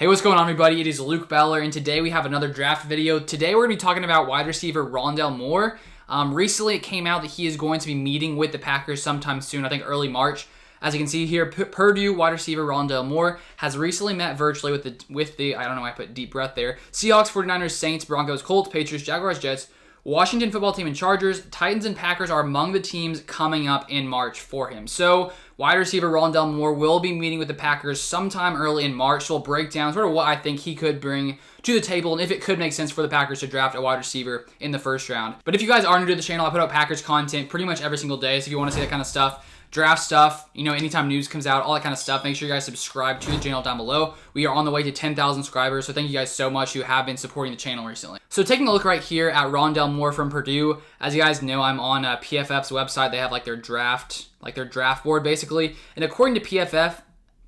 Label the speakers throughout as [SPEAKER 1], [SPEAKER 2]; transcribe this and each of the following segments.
[SPEAKER 1] Hey, what's going on, everybody? It is Luke Beller, and today we have another draft video. Today we're going to be talking about wide receiver Rondale Moore. Recently it came out that he is going to be meeting with the Packers sometime soon, I think early March. As you can see here, Purdue wide receiver Rondale Moore has recently met virtually with the I don't know why I put deep breath there, Seahawks, 49ers, Saints, Broncos, Colts, Patriots, Jaguars, Jets, Washington football team and Chargers, Titans and Packers are among the teams coming up in March for him. So wide receiver Rondale Moore will be meeting with the Packers sometime early in March. So we'll break down sort of what I think he could bring to the table and if it could make sense for the Packers to draft a wide receiver in the first round. But if you guys are new to the channel, I put out Packers content pretty much every single day. So if you want to see that kind of stuff, draft stuff, anytime news comes out, all that kind of stuff, make sure you guys subscribe to the channel down below. We are on the way to 10,000 subscribers, so thank you guys so much who have been supporting the channel recently. So taking a look right here at Rondale Moore from Purdue, as you guys know, I'm on PFF's website. They have their draft board basically, and according to PFF,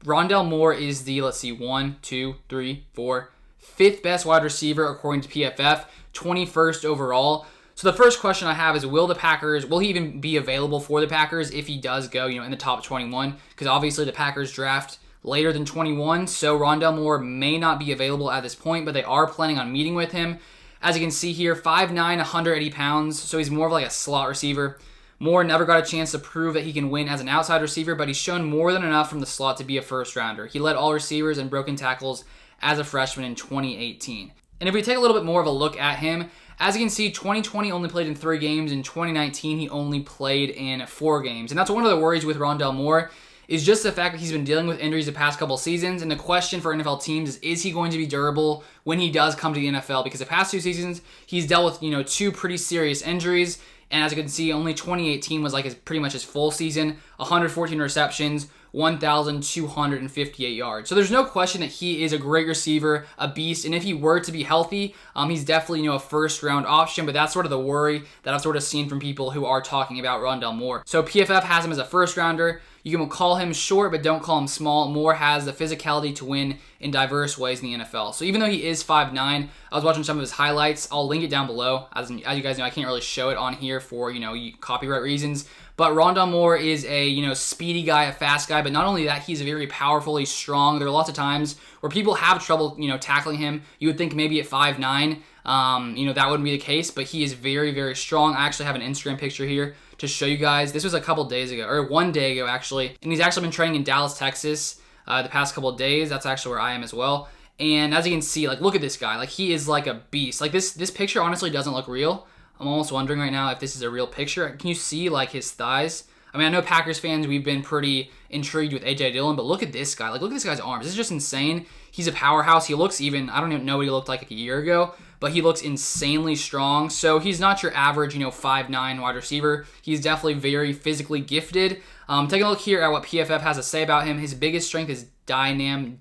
[SPEAKER 1] Rondale Moore is the, let's see, 1, 2, 3, 4, 5th best wide receiver according to PFF, 21st overall. So the first question I have is, will he even be available for the Packers if he does go, in the top 21? Because obviously the Packers draft later than 21, so Rondale Moore may not be available at this point, but they are planning on meeting with him. As you can see here, 5'9", 180 pounds, so he's more of like a slot receiver. Moore never got a chance to prove that he can win as an outside receiver, but he's shown more than enough from the slot to be a first rounder. He led all receivers in broken tackles as a freshman in 2018. And if we take a little bit more of a look at him, as you can see, 2020 only played in 3 games. In 2019, he only played in 4 games. And that's one of the worries with Rondale Moore, is just the fact that he's been dealing with injuries the past couple seasons. And the question for NFL teams is he going to be durable when he does come to the NFL? Because the past 2 seasons, he's dealt with, 2 pretty serious injuries. And as you can see, only 2018 was pretty much his full season, 114 receptions, 1,258 yards. So there's no question that he is a great receiver, a beast, and if he were to be healthy, he's definitely, a first-round option, but that's sort of the worry that I've sort of seen from people who are talking about Rondale Moore. So PFF has him as a first-rounder. You can call him short, but don't call him small. Moore has the physicality to win in diverse ways in the NFL. So even though he is 5'9", I was watching some of his highlights. I'll link it down below. As you guys know, I can't really show it on here for, copyright reasons. But Rondale Moore is a, speedy guy, a fast guy. But not only that, he's very powerful, he's strong. There are lots of times where people have trouble, tackling him. You would think maybe at 5'9", that wouldn't be the case. But he is very, very strong. I actually have an Instagram picture here to show you guys. This was a couple days ago, or 1 day ago actually, and he's actually been training in Dallas, Texas the past couple of days. That's actually where I am as well. And as you can see, look at this guy. He is like a beast. This picture honestly doesn't look real. I'm almost wondering right now if this is a real picture. Can you see his thighs? I mean, I know Packers fans, we've been pretty intrigued with A.J. Dillon, but look at this guy. Look at this guy's arms. This is just insane. He's a powerhouse. He looks I don't even know what he looked like a year ago, but he looks insanely strong. So he's not your average, 5'9" wide receiver. He's definitely very physically gifted. Take a look here at what PFF has to say about him. His biggest strength is dynamism.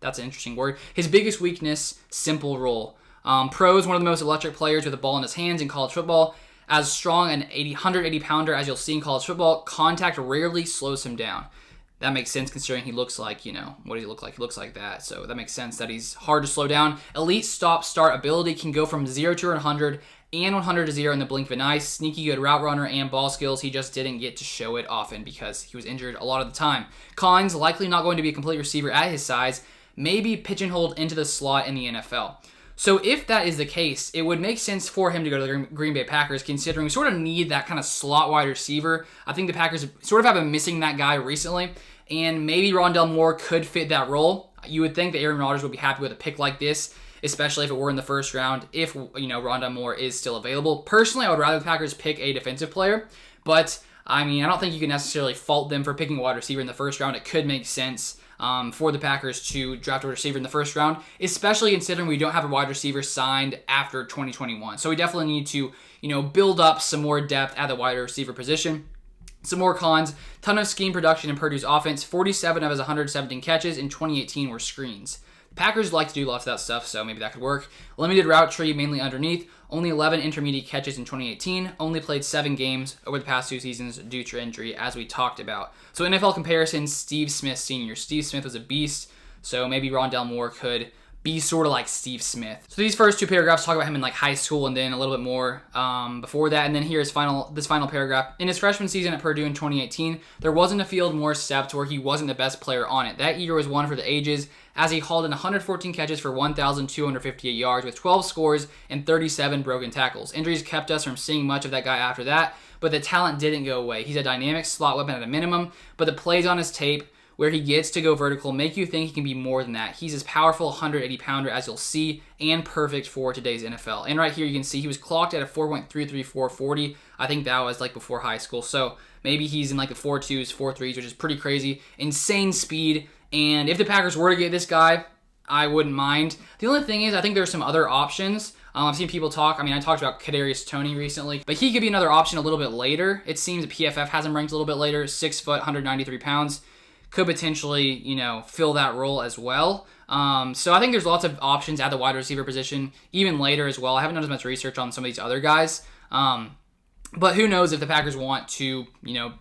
[SPEAKER 1] That's an interesting word. His biggest weakness, simple roll. Pros, one of the most electric players with the ball in his hands in college football. As strong an 180 pounder as you'll see in college football, contact rarely slows him down. That makes sense considering he looks like, what does he look like? He looks like that. So that makes sense that he's hard to slow down. Elite stop-start ability, can go from 0 to 100 and 100 to 0 in the blink of an eye. Sneaky good route runner and ball skills. He just didn't get to show it often because he was injured a lot of the time. Cons, likely not going to be a complete receiver at his size. Maybe pigeonholed into the slot in the NFL. So if that is the case, it would make sense for him to go to the Green Bay Packers, considering we sort of need that kind of slot wide receiver. I think the Packers sort of have been missing that guy recently, and maybe Rondale Moore could fit that role. You would think that Aaron Rodgers would be happy with a pick like this, especially if it were in the first round, if Rondale Moore is still available. Personally, I would rather the Packers pick a defensive player, but I don't think you can necessarily fault them for picking a wide receiver in the first round. It could make sense for the Packers to draft a receiver in the first round, especially considering we don't have a wide receiver signed after 2021. So we definitely need to, build up some more depth at the wide receiver position. Some more cons, ton of scheme production in Purdue's offense. 47 of his 117 catches in 2018 were screens. The Packers like to do lots of that stuff, so maybe that could work. Limited route tree, mainly underneath. Only 11 intermediate catches in 2018. Only played 7 games over the past 2 seasons due to injury, as we talked about. So NFL comparisons, Steve Smith Sr. Steve Smith was a beast, so maybe Rondale Moore could be sort of like Steve Smith. So these first 2 paragraphs talk about him in high school and then a little bit more before that. And then here's this final paragraph. In his freshman season at Purdue in 2018, there wasn't a field more stepped where he wasn't the best player on it. That year was one for the ages. as he hauled in 114 catches for 1,258 yards with 12 scores and 37 broken tackles. Injuries kept us from seeing much of that guy after that, but the talent didn't go away. He's a dynamic slot weapon at a minimum, but the plays on his tape where he gets to go vertical make you think he can be more than that. He's as powerful 180-pounder as you'll see and perfect for today's NFL. And right here you can see he was clocked at a 4.334 40. I think that was like before high school. So maybe he's in like the 4.2s, 4.3s, which is pretty crazy. Insane speed. And if the Packers were to get this guy, I wouldn't mind. The only thing is I think there's some other options. I've seen people talk. I talked about Kadarius Toney recently, but he could be another option a little bit later. It seems that PFF has him ranked a little bit later, 6 foot, 193 pounds. Could potentially, fill that role as well. So I think there's lots of options at the wide receiver position, even later as well. I haven't done as much research on some of these other guys. But who knows if the Packers want to,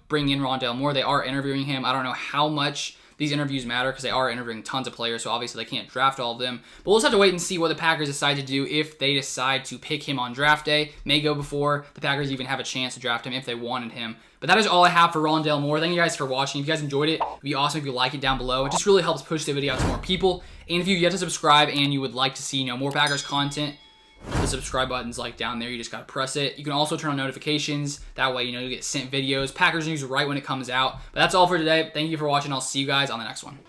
[SPEAKER 1] bring in Rondale Moore. They are interviewing him. I don't know how much these interviews matter because they are interviewing tons of players, so obviously they can't draft all of them. But we'll just have to wait and see what the Packers decide to do if they decide to pick him on draft day. May go before the Packers even have a chance to draft him if they wanted him. But that is all I have for Rondale Moore. Thank you guys for watching. If you guys enjoyed it, it'd be awesome if you like it down below. It just really helps push the video out to more people. And if you get to subscribe and you would like to see more Packers content, the subscribe button's like down there. You just gotta press it. You can also turn on notifications. That way, you get sent videos, Packers news right when it comes out. But that's all for today. Thank you for watching. I'll see you guys on the next one.